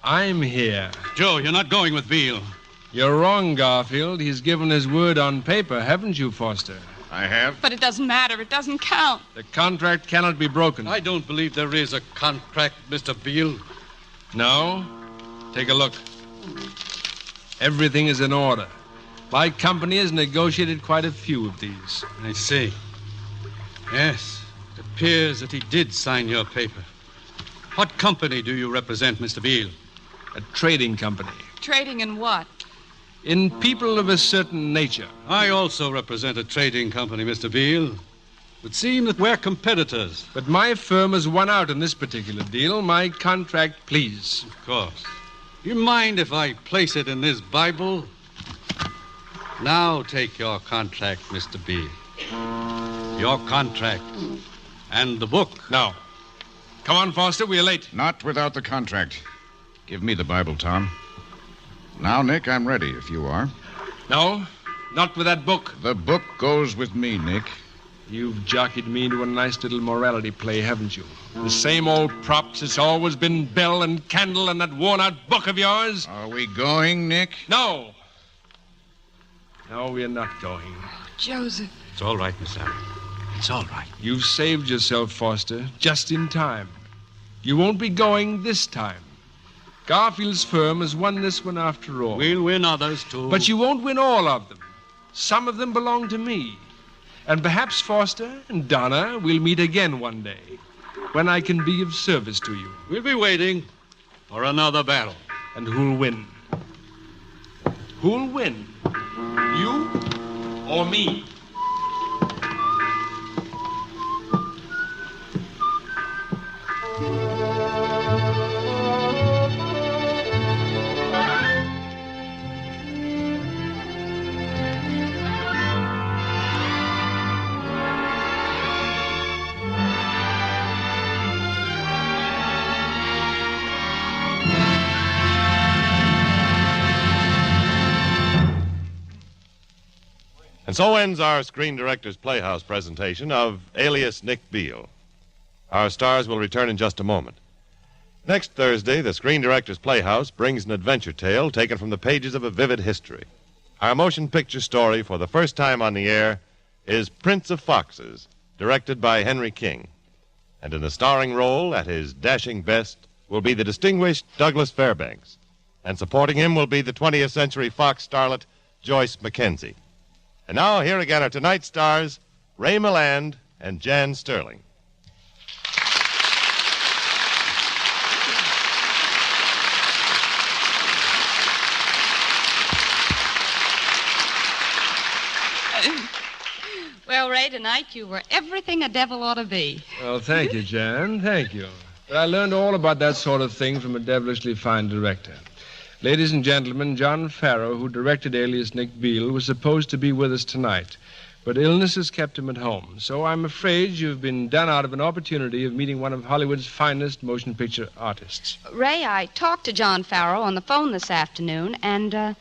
I'm here. Joe, you're not going with Beal. You're wrong, Garfield. He's given his word on paper, haven't you, Foster? I have. But it doesn't matter. It doesn't count. The contract cannot be broken. I don't believe there is a contract, Mr. Beal. No? Take a look. Everything is in order. My company has negotiated quite a few of these. I see. Yes, it appears that he did sign your paper. What company do you represent, Mr. Beal? A trading company. Trading in what? In people of a certain nature. I also represent a trading company, Mr. Beal. It would seem that we're competitors. But my firm has won out in this particular deal. My contract, please. Of course. Do you mind if I place it in this Bible? Now take your contract, Mr. Beal. Your contract. And the book. Now. Come on, Foster, we're late. Not without the contract. Give me the Bible, Tom. Now, Nick, I'm ready, if you are. No, not with that book. The book goes with me, Nick. You've jockeyed me into a nice little morality play, haven't you? The same old props. It's always been Bell and Candle and that worn-out book of yours. Are we going, Nick? No. No, we're not going. Joseph. It's all right, Miss Sarah. It's all right. You've saved yourself, Foster, just in time. You won't be going this time. Garfield's firm has won this one after all. We'll win others, too. But you won't win all of them. Some of them belong to me. And perhaps, Foster and Donna, we'll meet again one day when I can be of service to you. We'll be waiting for another battle. And who'll win? Who'll win? You or me? And so ends our Screen Directors Playhouse presentation of Alias Nick Beal. Our stars will return in just a moment. Next Thursday, the Screen Directors Playhouse brings an adventure tale taken from the pages of a vivid history. Our motion picture story for the first time on the air is Prince of Foxes, directed by Henry King. And in the starring role, at his dashing best, will be the distinguished Douglas Fairbanks. And supporting him will be the 20th Century Fox starlet Joyce Mackenzie. And now, here again are tonight's stars, Ray Milland and Jan Sterling. Well, Ray, tonight you were everything a devil ought to be. Well, thank you, Jan. Thank you. But I learned all about that sort of thing from a devilishly fine director. Ladies and gentlemen, John Farrow, who directed Alias Nick Beal, was supposed to be with us tonight, but illness has kept him at home. So I'm afraid you've been done out of an opportunity of meeting one of Hollywood's finest motion picture artists. Ray, I talked to John Farrow on the phone this afternoon, and,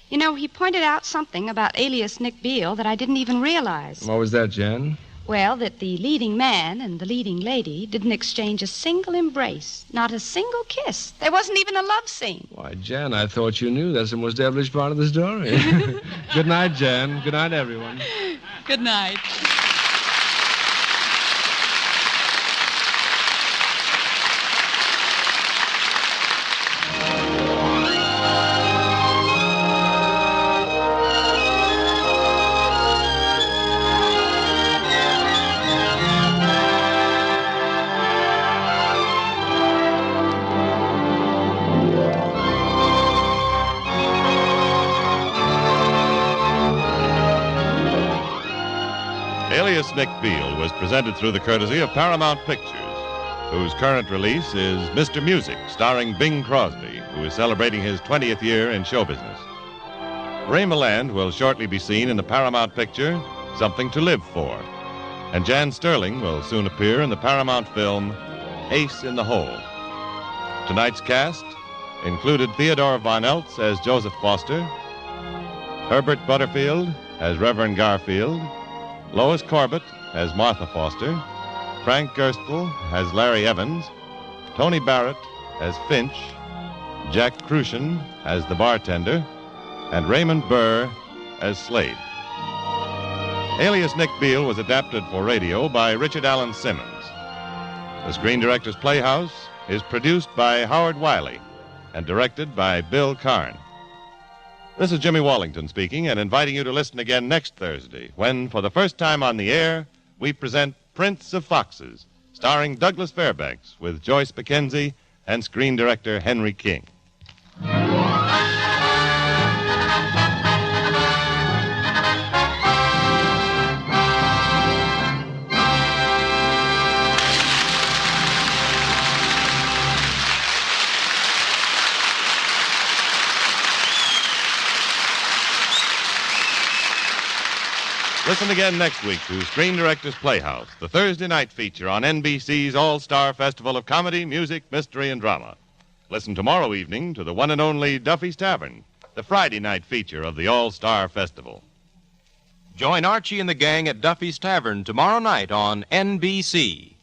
he pointed out something about Alias Nick Beal that I didn't even realize. What was that, Jan? Well, that the leading man and the leading lady didn't exchange a single embrace, not a single kiss. There wasn't even a love scene. Why, Jan, I thought you knew. That's the most devilish part of the story. Good night, Jan. Good night, everyone. Good night. Alias Nick Beal was presented through the courtesy of Paramount Pictures, whose current release is Mr. Music, starring Bing Crosby, who is celebrating his 20th year in show business. Ray Milland will shortly be seen in the Paramount picture Something to Live For, and Jan Sterling will soon appear in the Paramount film Ace in the Hole. Tonight's cast included Theodore Von Eltz as Joseph Foster, Herbert Butterfield as Reverend Garfield, Lois Corbett as Martha Foster, Frank Gerstle as Larry Evans, Tony Barrett as Finch, Jack Crucian as the bartender, and Raymond Burr as Slade. Alias Nick Beal was adapted for radio by Richard Allen Simmons. The Screen Directors Playhouse is produced by Howard Wiley and directed by Bill Karn. This is Jimmy Wallington speaking and inviting you to listen again next Thursday when, for the first time on the air, we present Prince of Foxes, starring Douglas Fairbanks with Joyce Mackenzie and screen director Henry King. Listen again next week to Screen Directors Playhouse, the Thursday night feature on NBC's All-Star Festival of Comedy, Music, Mystery, and Drama. Listen tomorrow evening to the one and only Duffy's Tavern, the Friday night feature of the All-Star Festival. Join Archie and the gang at Duffy's Tavern tomorrow night on NBC.